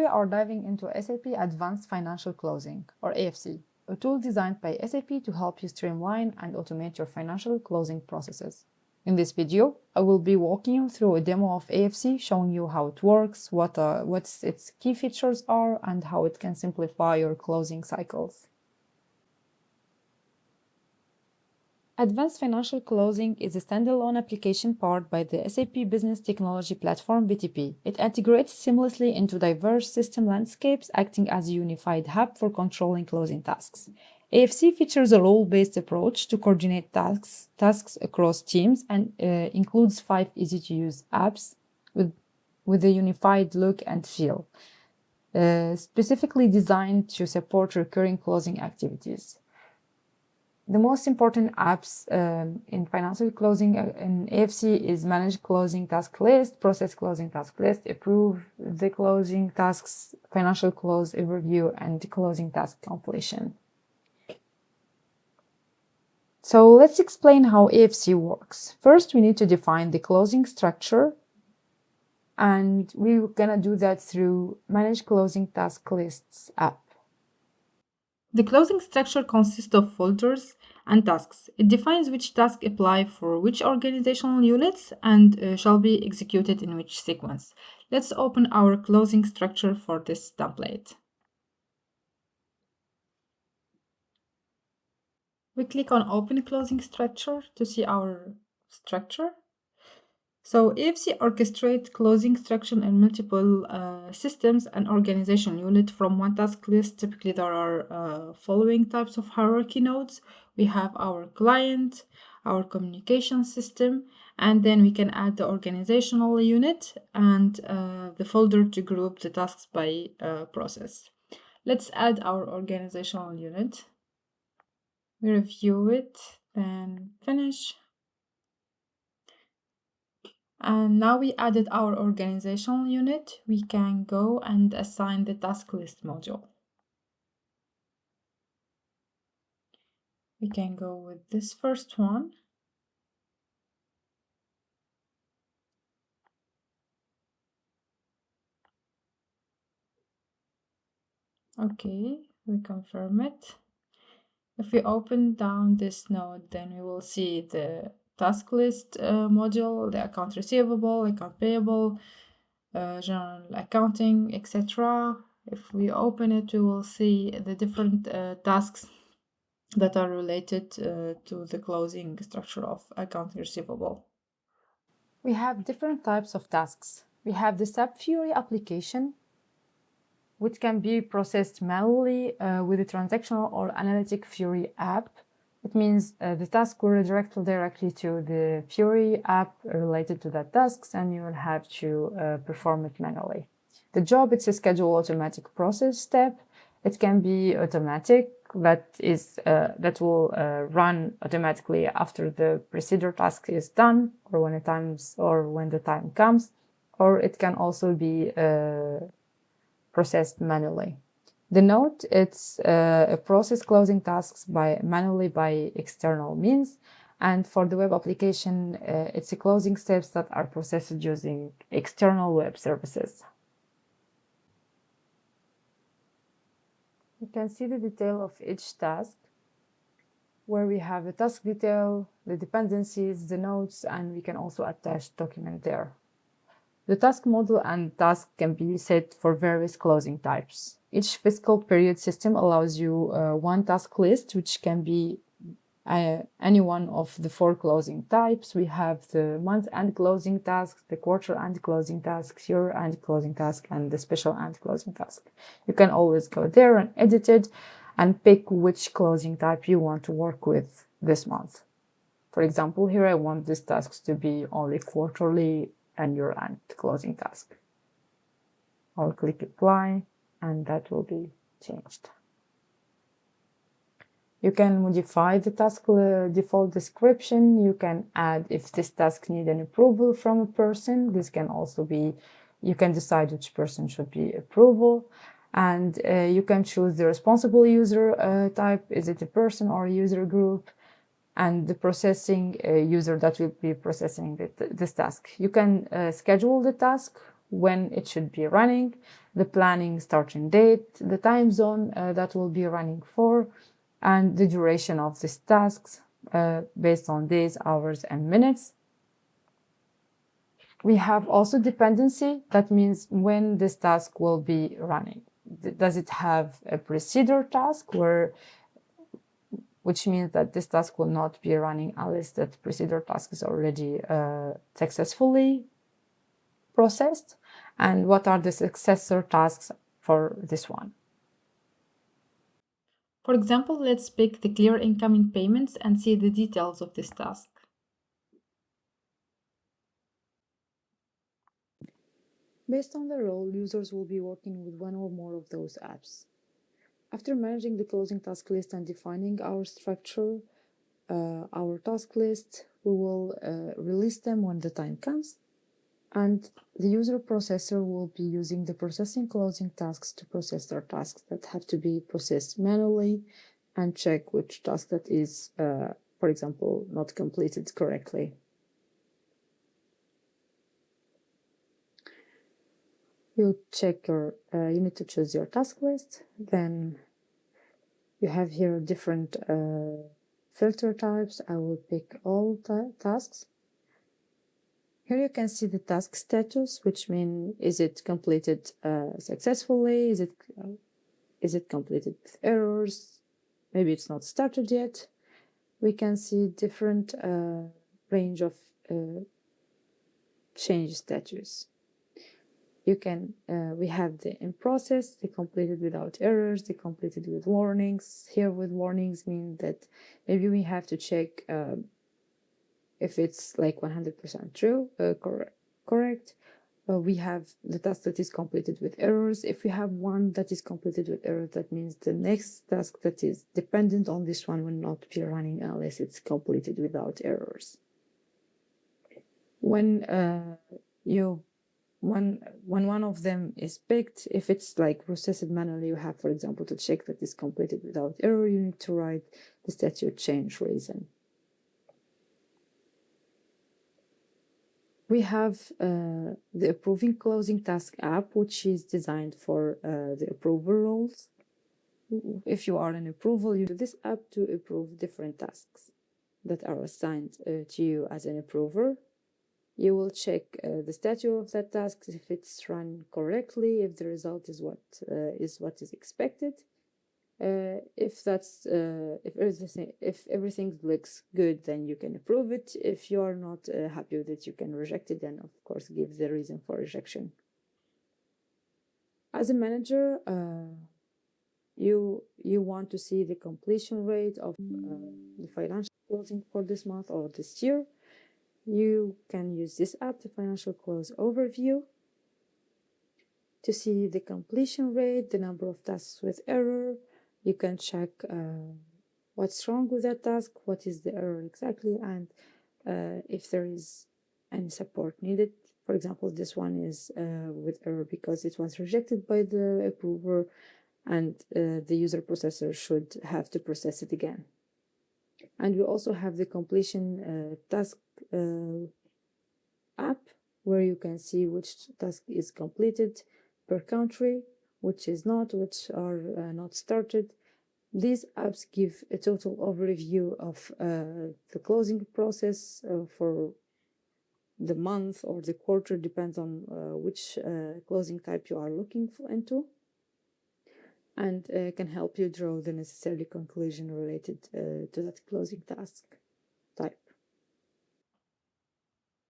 are diving into SAP Advanced Financial Closing, or AFC, a tool designed by SAP to help you streamline and automate your financial closing processes. In this video, I will be walking you through a demo of AFC, showing you how it works, what its key features are, and how it can simplify your closing cycles. Advanced Financial Closing is a standalone application powered by the SAP Business Technology Platform (BTP). It integrates seamlessly into diverse system landscapes, acting as a unified hub for controlling closing tasks. AFC features a role-based approach to coordinate tasks across teams and includes 5 easy-to-use apps with a unified look and feel, specifically designed to support recurring closing activities. The most important apps in financial closing in AFC is Manage Closing Task List, Process Closing Task List, Approve the Closing Tasks, Financial Close Overview, and Closing Task Completion. So let's explain how AFC works. First, we need to define the closing structure, and we're gonna do that through Manage Closing Task Lists app. The closing structure consists of folders and tasks. It defines which tasks apply for which organizational units and shall be executed in which sequence. Let's open our closing structure for this template. We click on Open Closing Structure to see our structure. So AFC orchestrates closing structure in multiple systems and organization unit from one task list. Typically, there are following types of hierarchy nodes. We have our client, our communication system, and then we can add the organizational unit and the folder to group the tasks by process. Let's add our organizational unit. We review it, then finish. And now we added our organizational unit, we can go and assign the task list module. We can go with this first one. Okay, we confirm it. If we open down this node, then we will see the task list module, the account receivable, account payable, general accounting, etc. If we open it, we will see the different tasks that are related to the closing structure of account receivable. We have different types of tasks. We have the SAP Fiori application, which can be processed manually with a transactional or analytic Fiori app. It means the task will redirect directly to the Fiori app related to that tasks, and you will have to perform it manually. The job, it's a schedule automatic process step. It can be automatic, that will run automatically after the procedure task is done, or when the time comes, or it can also be processed manually. The node, it's a process closing tasks manually by external means, and for the web application, it's a closing steps that are processed using external web services. You can see the detail of each task, where we have the task detail, the dependencies, the nodes, and we can also attach document there. The task model and task can be set for various closing types. Each fiscal period system allows you one task list, which can be any one of the 4 closing types. We have the month-end closing task, the quarter-end closing task, year-end closing task, and the special-end closing task. You can always go there and edit it and pick which closing type you want to work with this month. For example, here I want these tasks to be only quarterly and year-end closing task. I'll click Apply, and that will be changed. You can modify the task default description. You can add if this task needs an approval from a person. This can also be, you can decide which person should be approval. And you can choose the responsible user type. Is it a person or a user group? And the processing user that will be processing this task. You can schedule the task when it should be running, the planning starting date, the time zone that will be running for, and the duration of these tasks based on days, hours, and minutes. We have also dependency. That means when this task will be running. Does it have a procedure task which means that this task will not be running unless that procedure task is already successfully processed? And what are the successor tasks for this one? For example, let's pick the clear incoming payments and see the details of this task. Based on the role, users will be working with one or more of those apps. After managing the closing task list and defining our structure, our task list, we will release them when the time comes. And the user processor will be using the processing closing tasks to process their tasks that have to be processed manually and check which task that is, for example, not completed correctly. You need to choose your task list. Then you have here different filter types. I will pick all tasks. Here you can see the task status, which means is it completed successfully? Is it completed with errors? Maybe it's not started yet. We can see different range of change status. We have the in process, the completed without errors, the completed with warnings. Here with warnings mean that maybe we have to check if it's like 100% true, correct. We have the task that is completed with errors. If we have one that is completed with errors, that means the next task that is dependent on this one will not be running unless it's completed without errors. When one of them is picked, if it's like processed manually, you have, for example, to check that it's completed without error, you need to write the statute change reason. We have the approving closing task app, which is designed for the approver roles. If you are an approval, you use this app to approve different tasks that are assigned to you as an approver. You will check the status of that task, if it's run correctly, if the result is what is expected. If everything looks good, then you can approve it. If you are not happy with it, you can reject it, and of course give the reason for rejection. As a manager, you want to see the completion rate of the financial closing for this month or this year. You can use this app, the Financial Close Overview, to see the completion rate, the number of tasks with error. You can check what's wrong with that task, what is the error exactly, and if there is any support needed. For example, this one is with error because it was rejected by the approver, and the user processor should have to process it again. And we also have the completion task app, where you can see which task is completed per country, which are not started. These apps give a total overview of the closing process for the month or the quarter, depends on which closing type you are looking into, and can help you draw the necessary conclusion related to that closing task.